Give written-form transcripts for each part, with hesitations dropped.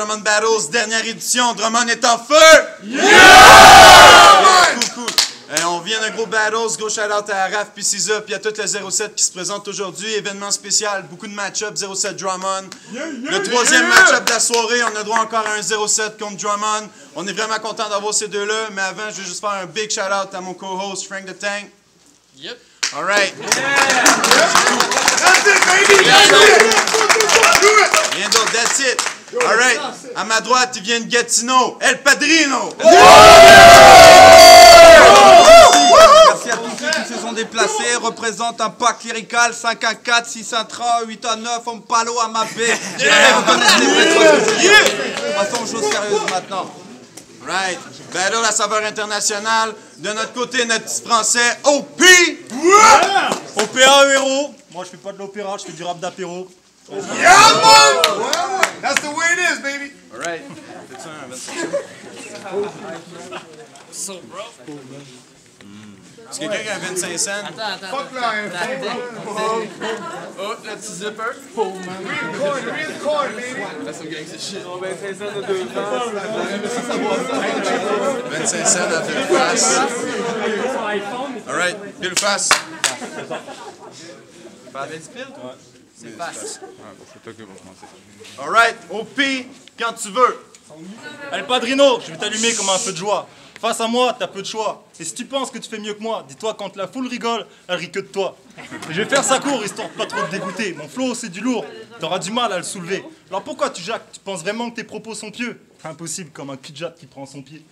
Drummond Battles, dernière édition. Drummond est en feu! Yeah! Cool. On vient d'un gros battles, gros shout-out à Raph puis Cisa, puis à toute la 07 qui se présente aujourd'hui. Événement spécial, beaucoup de match-up, 07 Drummond. Le troisième match-up de la soirée, on a droit encore à un 07 contre Drummond. On est vraiment content d'avoir ces deux-là, mais avant, je veux juste faire un big shout-out à mon co-host, Frank the Tank. Yep. All right. That's it, baby! Rien d'autre, that's it. All right. À ma droite, il vient de Gatineau, El Padrino. Merci à tous ceux qui se sont déplacés, représente un pack lyrical, 5-1-4, 6-1-3, 8-9, on palo à ma baie. Passons aux choses sérieuses maintenant. Right. Battle à saveur internationale. De notre côté, notre petit français, OP! Opéra héros. Moi, je fais pas de l'opéra, je fais du rap d'apéro. Yeah, man! That's the way it is, baby! All right. So, bro. Est-ce que quelqu'un a 25 cents? Attends. Fuck là, Oh, le petit zipper. read the coin, baby! That's some gangster shit. 25 cents à pile face. All right. Pile face. C'est face. All right. OP, quand tu veux. El Padrino, je vais t'allumer comme un feu de joie. Face à moi, t'as peu de choix. Et si tu penses que tu fais mieux que moi, dis-toi, quand la foule rigole, elle rit que de toi. Et je vais faire ça court, histoire de pas trop te dégoûter. Mon flow, c'est du lourd. T'auras du mal à le soulever. Alors pourquoi tu jacques? Tu penses vraiment que tes propos sont pieux? Impossible, comme un cul de jatte qui prend son pied.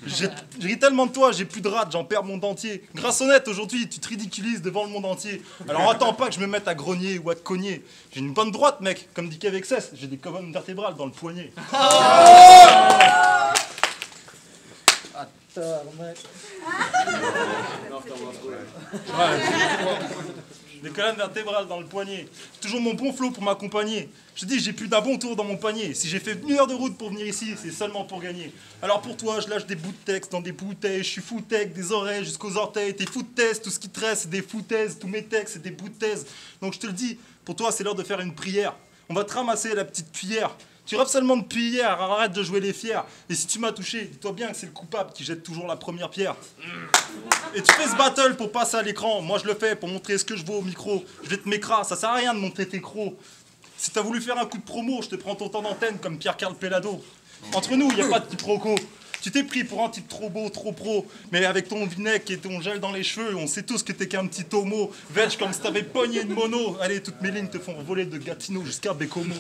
Je ris tellement de toi, j'ai plus de rate, j'en perds mon dentier. Grâce honnête, aujourd'hui, tu te ridiculises devant le monde entier. Alors attends pas que je me mette à grogner ou à te cogner. J'ai une bonne droite, mec, comme dit Kev Excess. J'ai des colonnes vertébrales dans le poignet. Des colonnes vertébrales dans le poignet. J'ai toujours mon bon flow pour m'accompagner. Je te dis, j'ai plus d'un bon tour dans mon panier. Si j'ai fait 1 heure de route pour venir ici, c'est seulement pour gagner. Alors pour toi, je lâche des bouts de texte dans des bouteilles. Je suis foutec, des oreilles jusqu'aux orteils. Tes foutaises, tout ce qui te reste, c'est des foutaises. Tous mes textes, c'est des bouts de thèse. Donc je te le dis, pour toi, c'est l'heure de faire une prière. On va te ramasser la petite cuillère. Tu rappes seulement depuis hier, alors arrête de jouer les fiers. Et si tu m'as touché, dis-toi bien que c'est le coupable qui jette toujours la première pierre. Et tu fais ce battle pour passer à l'écran. Moi je le fais pour montrer ce que je vaux au micro. Je vais te m'écraser, ça sert à rien de montrer tes crocs. Si t'as voulu faire un coup de promo, je te prends ton temps d'antenne comme Pierre-Carl Pelado. Entre nous, y a pas de quiproquo. Tu t'es pris pour un type trop beau, trop pro. Mais avec ton vinaigre et ton gel dans les cheveux, on sait tous que t'es qu'un petit homo. Veg comme si t'avais pogné une mono. Allez, toutes mes lignes te font voler de Gatineau jusqu'à Bécomo.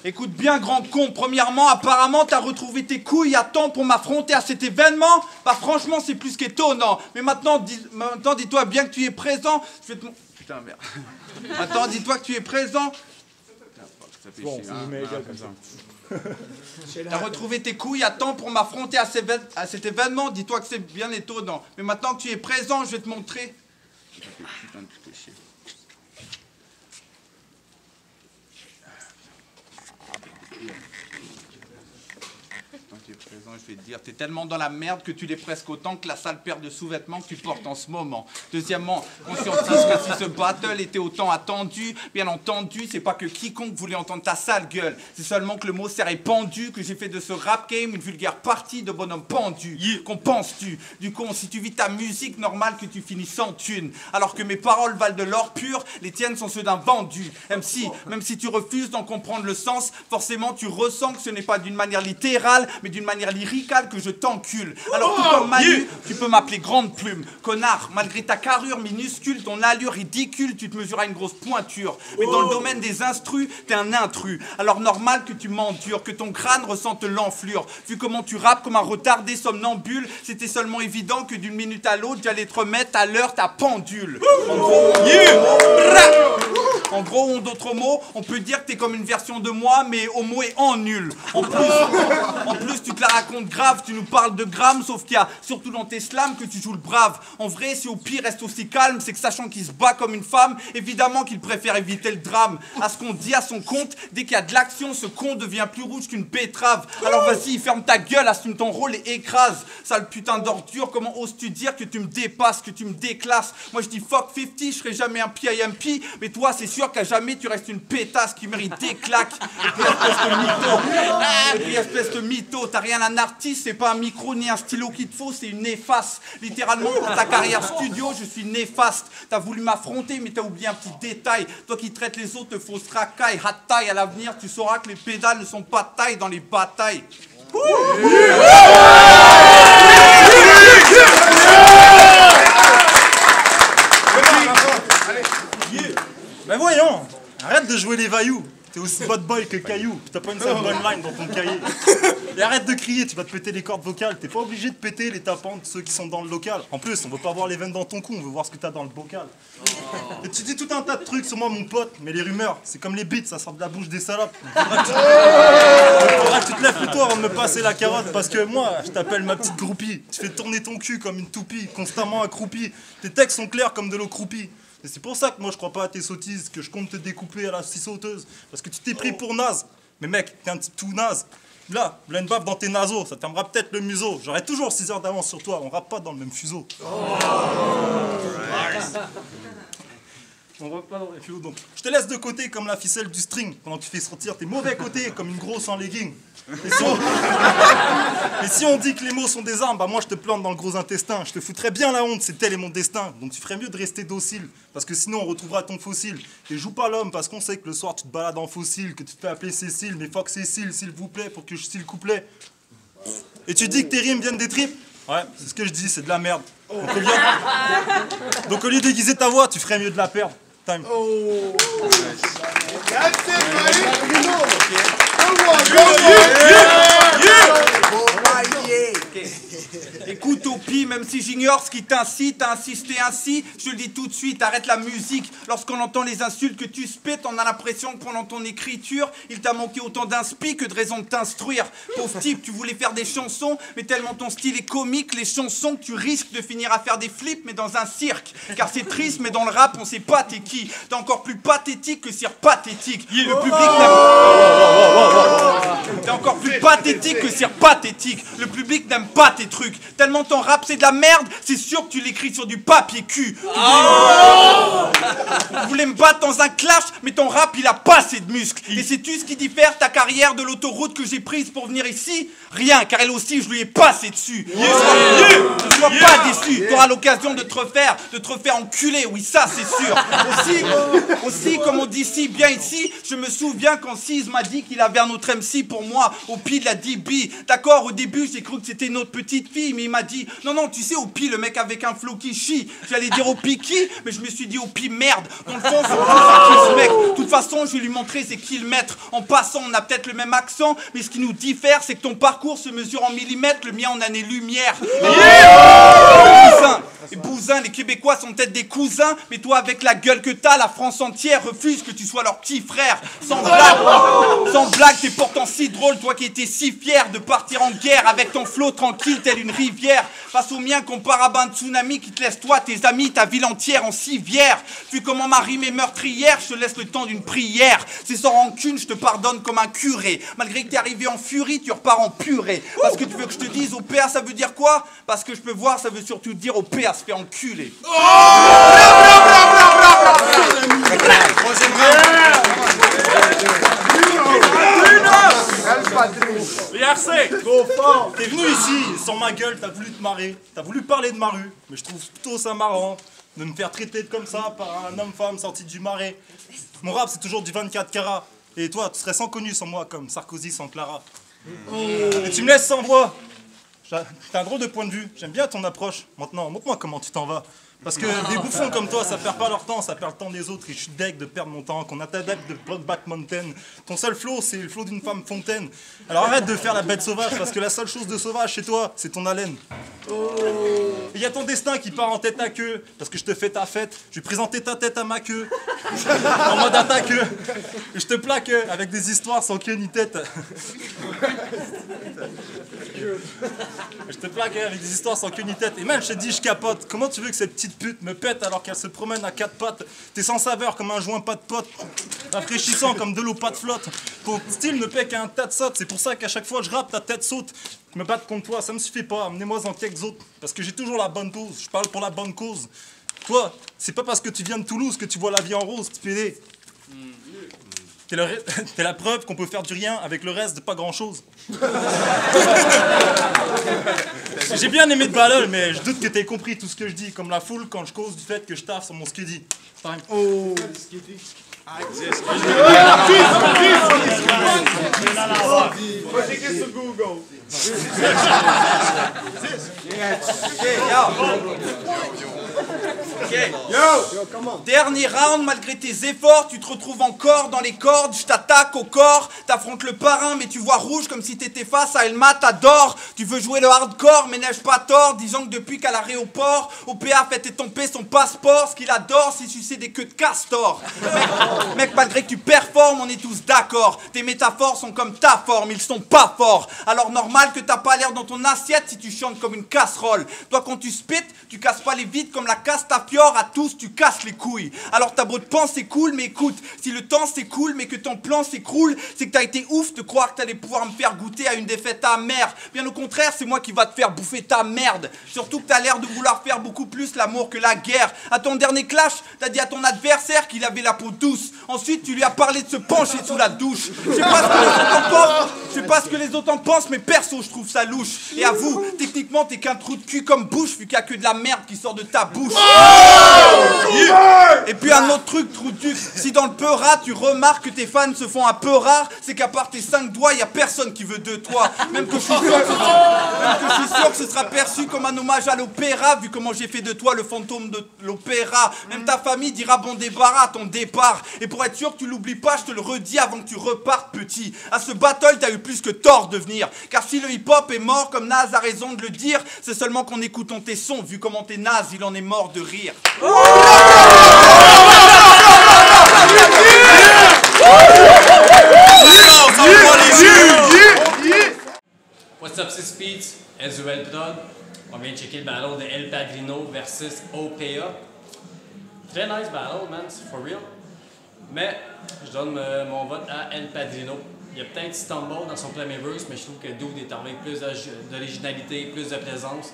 Écoute bien, grand con. Premièrement, apparemment, t'as retrouvé tes couilles à temps pour m'affronter à cet événement. Bah, franchement, c'est plus qu'étonnant. Mais maintenant, dis-toi bien que tu es présent. Je vais te... Putain, merde. Attends, dis-toi que tu es présent. Bon, t'as retrouvé tes couilles à temps pour m'affronter à cet événement. Dis-toi que c'est bien étonnant. Mais maintenant que tu es présent, je vais te montrer. Putain, tout est chier. Tu es présent, je vais te dire, t'es tellement dans la merde que tu l'es presque autant que la sale paire de sous-vêtements que tu portes en ce moment. Deuxièmement, conscientise que si ce battle était autant attendu, bien entendu, c'est pas que quiconque voulait entendre ta sale gueule. C'est seulement que le mot s'est répandu, que j'ai fait de ce rap game une vulgaire partie de bonhomme pendu. Qu'en penses-tu? Du con, si tu vis ta musique, normal que tu finis sans thune. Alors que mes paroles valent de l'or pur, les tiennes sont ceux d'un vendu. MC, même si tu refuses d'en comprendre le sens, forcément tu ressens que ce n'est pas d'une manière littérale, mais d'une manière lyricale que je t'encule. Alors tout comme Manu, tu peux m'appeler grande plume. Connard, malgré ta carrure minuscule, ton allure ridicule, tu te mesures à une grosse pointure. Mais dans le domaine des instrus, t'es un intrus. Alors normal que tu m'endures, que ton crâne ressente l'enflure. Vu comment tu rappes comme un retardé somnambule, c'était seulement évident que d'une minute à l'autre, j'allais te remettre à l'heure ta pendule. En gros, en d'autres mots, on peut dire que t'es comme une version de moi, mais homo et en nul. En plus, tu te la racontes grave, tu nous parles de grammes, sauf qu'il y a surtout dans tes slams que tu joues le brave. En vrai, si au pire reste aussi calme, c'est que sachant qu'il se bat comme une femme, évidemment qu'il préfère éviter le drame. À ce qu'on dit à son compte, dès qu'il y a de l'action, ce con devient plus rouge qu'une betterave. Alors vas-y, ferme ta gueule, assume ton rôle et écrase. Sale putain d'ordure, comment oses-tu dire que tu me dépasses, que tu me déclasses? Moi je dis fuck 50, je serai jamais un PIMP, mais toi c'est sûr qu'à jamais tu restes une pétasse qui mérite des claques. Et puis espèce de mytho, t'as rien un artiste, c'est pas un micro ni un stylo qu'il te faut, c'est une efface. Littéralement pour ta carrière studio, je suis néfaste. T'as voulu m'affronter mais t'as oublié un petit détail. Toi qui traites les autres de fausses racailles, hot taille, à l'avenir tu sauras que les pédales ne sont pas de taille dans les batailles. Ben voyons, arrête de jouer les vailloux. T'es aussi bad boy que Caillou, t'as pas une seule bonne line dans ton cahier. Et arrête de crier, tu vas te péter les cordes vocales. T'es pas obligé de péter les tapants de ceux qui sont dans le local. En plus, on veut pas voir les veines dans ton cou, on veut voir ce que t'as dans le bocal. Et tu dis tout un tas de trucs sur moi, mon pote, mais les rumeurs, c'est comme les beats, ça sort de la bouche des salopes. Faudra que tu te lèves plutôt avant de me passer la carotte, parce que moi, je t'appelle ma petite groupie. Tu fais tourner ton cul comme une toupie, constamment accroupie. Tes textes sont clairs comme de l'eau croupie. Et c'est pour ça que moi je crois pas à tes sottises, que je compte te découper à la scie sauteuse. Parce que tu t'es pris pour naze. Mais mec, t'es un petit tout naze. Là, une baffe dans tes naseaux, ça t'aimera peut-être le museau. J'aurai toujours 6 heures d'avance sur toi, on rappe pas dans le même fuseau. On rappe pas dans le même fuseau, donc je te laisse de côté comme la ficelle du string, pendant que tu fais sortir tes mauvais côtés comme une grosse en legging. Et si on dit que les mots sont des armes, bah moi je te plante dans le gros intestin. Je te foutrais bien la honte, c'est tel est mon destin. Donc tu ferais mieux de rester docile, parce que sinon on retrouvera ton fossile. Et joue pas l'homme, parce qu'on sait que le soir tu te balades en fossile, que tu te fais appeler Cécile, mais fuck Cécile, s'il vous plaît, pour que je style couplet. Et tu dis que tes rimes viennent des tripes? Ouais, c'est ce que je dis, c'est de la merde. Donc au lieu d'aiguiser ta voix, tu ferais mieux de la perdre. Time. Oh. That's it, buddy. Écoute Opi, même si j'ignore ce qui t'incite à insister ainsi, je te le dis tout de suite, arrête la musique. Lorsqu'on entend les insultes que tu spits, on a l'impression que pendant ton écriture, il t'a manqué autant d'inspi que de raison de t'instruire. Pauvre type, tu voulais faire des chansons, mais tellement ton style est comique, les chansons que tu risques de finir à faire des flips, mais dans un cirque. Car c'est triste, mais dans le rap, on sait pas t'es qui. T'es encore plus pathétique que Sir Pathétique. Le public n'aime... T'es encore plus pathétique que Sir Pathétique. Le public n'aime pas tes trucs. Tellement ton rap c'est de la merde, c'est sûr que tu l'écris sur du papier cul. Tu voulais me battre dans un clash, mais ton rap il a pas assez de muscles. Et sais-tu ce qui diffère ta carrière de l'autoroute que j'ai prise pour venir ici? Rien, car elle aussi je lui ai passé dessus. Ne sois pas déçu, t'auras l'occasion de te refaire enculer, oui ça c'est sûr. Aussi, comme on dit si bien ici, je me souviens quand Cise m'a dit qu'il avait un autre MC pour moi, au pied de la DB. D'accord, au début j'ai cru que c'était une autre petite fille, mais il m'a dit non, tu sais, au pire, le mec avec un flow qui chie. J'allais dire au qui, mais je me suis dit au pire, merde. Dans le fond, c'est qui ce mec. De toute façon, je vais lui montrer c'est qui le maître. En passant, on a peut-être le même accent, mais ce qui nous diffère, c'est que ton parcours se mesure en millimètres, le mien en années-lumière. Et Bousin, les Québécois sont peut-être des cousins, mais toi, avec la gueule que t'as, la France entière refuse que tu sois leur petit frère. Sans blague, t'es pourtant si drôle, toi qui étais si fier de partir en guerre avec ton flot tranquille, telle une rivière. Face au mien, compare à un tsunami qui te laisse toi, tes amis, ta ville entière en civière. Vu comment ma rime est meurtrière, je te laisse le temps d'une prière. C'est sans rancune, je te pardonne comme un curé. Malgré que t'es arrivé en furie, tu repars en purée. Parce que tu veux que je te dise au PA, ça veut dire quoi? Parce que je peux voir, ça veut surtout dire au PA se fait enculer. BRC, trop fort. T'es venu ici, sans ma gueule, t'as voulu te marrer. T'as voulu parler de ma rue, mais je trouve plutôt ça marrant de me faire traiter comme ça par un homme-femme sorti du marais. Mon rap, c'est toujours du 24 carats. Et toi, tu serais sans connu sans moi, comme Sarkozy sans Clara. Et tu me laisses sans voix. T'as un drôle de point de vue, j'aime bien ton approche. Maintenant, montre-moi comment tu t'en vas. Parce que des bouffons comme toi, ça perd pas leur temps, ça perd le temps des autres. Et je suis deg de perdre mon temps. Qu'on a ta deg de Brokeback Mountain. Ton seul flow, c'est le flow d'une femme fontaine. Alors arrête de faire la bête sauvage, parce que la seule chose de sauvage chez toi, c'est ton haleine. Il y a ton destin qui part en tête à queue, parce que je te fais ta fête. Je vais présenter ta tête à ma queue. En mode attaque. Et je te plaque avec des histoires sans queue ni tête. Je te plaque avec des histoires sans queue ni tête. Et même je te dis, je capote. Comment tu veux que cette petite pute me pète alors qu'elle se promène à quatre pattes? T'es sans saveur comme un joint pas de pote, rafraîchissant comme de l'eau pas de flotte. Ton style ne paie qu'à un tas de sottes. C'est pour ça qu'à chaque fois je rappe, ta tête saute. Me battre contre toi, ça me suffit pas. Amenez-moi en quelques autres. Parce que j'ai toujours la bonne pose. Je parle pour la bonne cause. Toi, c'est pas parce que tu viens de Toulouse que tu vois la vie en rose, petit PD. T'es la preuve qu'on peut faire du rien avec le reste de pas grand chose. J'ai bien aimé de balle, mais je doute que t'aies compris tout ce que je dis, comme la foule quand je cause du fait que je taffe sur mon skiddy. Oh. Dernier round, malgré tes efforts, tu te retrouves encore dans les cordes, je t'attaque au corps, t'affrontes le parrain mais tu vois rouge comme si t'étais face à Elma, t'adores, tu veux jouer le hardcore mais n'ai-je pas tort, disant que depuis qu'à l'aéroport, OPA fait étomper son passeport, ce qu'il adore c'est sucer des queues de castor. Mec, malgré que tu performes, on est tous d'accord, tes métaphores sont comme ta forme, ils sont pas forts, alors normal que t'as pas l'air dans ton assiette si tu chantes comme une casserole. Toi quand tu spit, tu casses pas les vides comme la Castafiore, à tous tu casses les couilles. Alors ta beau de pan c'est cool, mais écoute, si le temps s'écoule mais que ton plan s'écroule, c'est que t'as été ouf de croire que t'allais pouvoir me faire goûter à une défaite amère. Bien au contraire, c'est moi qui va te faire bouffer ta merde. Surtout que t'as l'air de vouloir faire beaucoup plus l'amour que la guerre. À ton dernier clash, t'as dit à ton adversaire qu'il avait la peau douce. Ensuite, tu lui as parlé de se pencher sous la douche. Je sais pas ce que les autres en pensent, je sais pas ce que les autres en pensent, mais perso, je trouve ça louche. Et avoue, techniquement, t'es qu'un trou de cul comme Bush, vu qu'il y a que de la merde qui sort de ta bouche. Et puis un autre truc, trou de cul, si dans le Peura, tu remarques que tes fans se font un peu rares, c'est qu'à part tes 5 doigts, y a personne qui veut de toi. Même que je suis sûr que ce sera perçu comme un hommage à l'opéra, vu comment j'ai fait de toi le fantôme de l'opéra. Même ta famille dira bon débarras à ton départ. Et pour être sûr que tu l'oublies pas, je te le redis avant que tu repartes petit. À ce battle, t'as eu plus que tort de venir. Car si le hip-hop est mort, comme Nas a raison de le dire, c'est seulement qu'en écoutant tes sons, vu comment t'es naze, il en est mort de rire. What's up, c'est Speeds, Ezreal Prod. On vient de checker le battle de El Padrino versus OPA. Très nice battle, man, c'est for real. Mais je donne mon vote à El Padrino. Il y a peut-être stumble dans son premier verse, mais je trouve que Dude est arrivé avec plus d'originalité, plus de présence.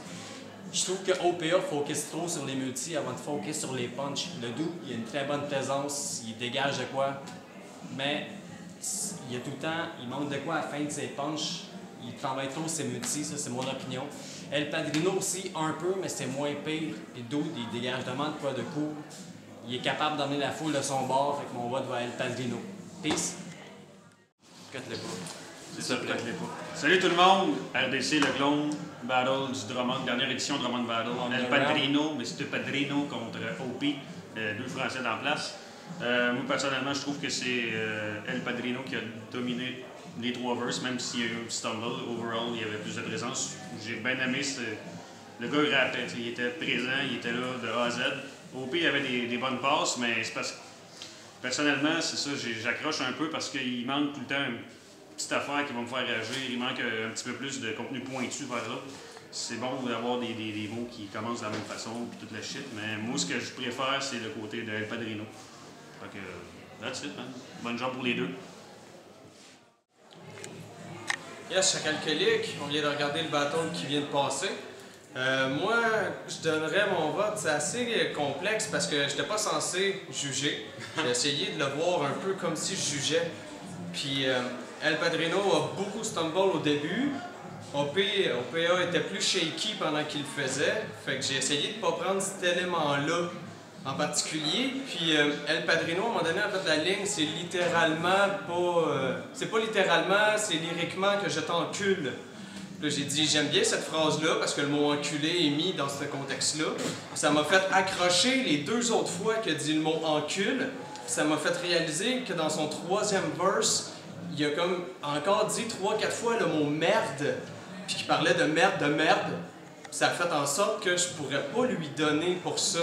Je trouve que OPA focus trop sur les multis avant de focus sur les punch. Le Dude, il a une très bonne présence, il dégage de quoi, mais il y a tout le temps, il manque de quoi à la fin de ses punch. Il travaille trop ses multis, ça c'est mon opinion. El Padrino aussi un peu, mais c'est moins pire. Puis Dude, il dégage vraiment de quoi de cool. Il est capable d'emmener la foule de son bord, fait que mon vote va à El Padrino. Peace. Cote-les pas. C'est ça, cote-les pas. Salut tout le monde! RDC, le clone, Battle du Drummond, dernière édition Drummond Battle. El Padrino, Mr. Padrino contre OP, deux Français dans la place. Moi, personnellement, je trouve que c'est El Padrino qui a dominé les 3 verses, même s'il y a eu un petit stumble. Overall, il y avait plus de présence. J'ai bien aimé le gars, il rappait, il était présent, il était là de A à Z. OP, il avait des bonnes passes, mais c'est parce que personnellement, c'est ça, j'accroche un peu parce qu'il manque tout le temps une petite affaire qui va me faire réagir. Il manque un petit peu plus de contenu pointu vers là. C'est bon d'avoir des mots qui commencent de la même façon puis toute la shit, mais moi, ce que je préfère, c'est le côté de El Padrino. Fait que, that's it, man. Bonne job pour les deux. Yes, Chacal Alcoolique, on vient de regarder le battle qui vient de passer. Moi, je donnerais mon vote, c'est assez complexe parce que je n'étais pas censé juger. J'ai essayé de le voir un peu comme si je jugeais. Puis El Padrino a beaucoup stumble au début. OPA était plus shaky pendant qu'il le faisait. Fait que j'ai essayé de ne pas prendre cet élément-là en particulier. Puis El Padrino, à un moment donné, en fait, la ligne, c'est littéralement pas... c'est pas littéralement, c'est lyriquement que je t'encule. Là, j'ai dit, j'aime bien cette phrase-là parce que le mot enculé est mis dans ce contexte-là. Ça m'a fait accrocher les 2 autres fois qu'il a dit le mot encule. Ça m'a fait réaliser que dans son 3e verse, il a comme encore dit 3-4 fois le mot merde, puis qu'il parlait de merde. Ça a fait en sorte que je pourrais pas lui donner pour ça.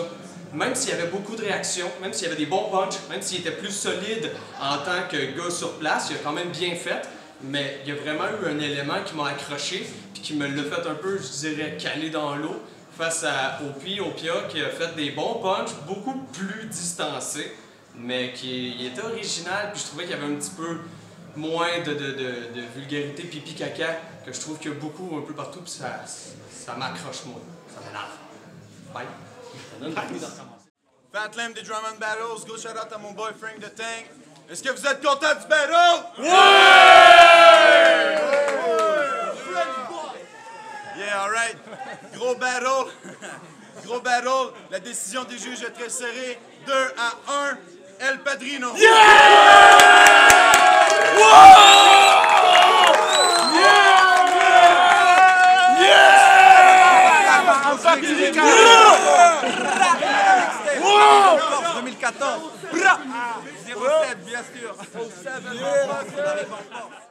Même s'il y avait beaucoup de réactions, même s'il y avait des bons punchs, même s'il était plus solide en tant que gars sur place, il a quand même bien fait. Mais il y a vraiment eu un élément qui m'a accroché, puis qui me l'a fait un peu, je dirais, caler dans l'eau face à Opia, qui a fait des bons punchs, beaucoup plus distancés, mais qui était original, puis je trouvais qu'il y avait un petit peu moins de vulgarité pipi-caca, que je trouve qu'il y a beaucoup un peu partout, puis ça m'accroche moins, ça m'énerve. Bye! Fat Lamb des Drum and Battles, go shout out à mon boy Frank the Tank. Est-ce que vous êtes content du battle? Ouais! Yeah, alright. Gros battle. Gros battle. La décision des juges est très serrée. 2-1. El Padrino. Yeah! Yeah! 2014. 07, bien sûr. 07, on arrive en force.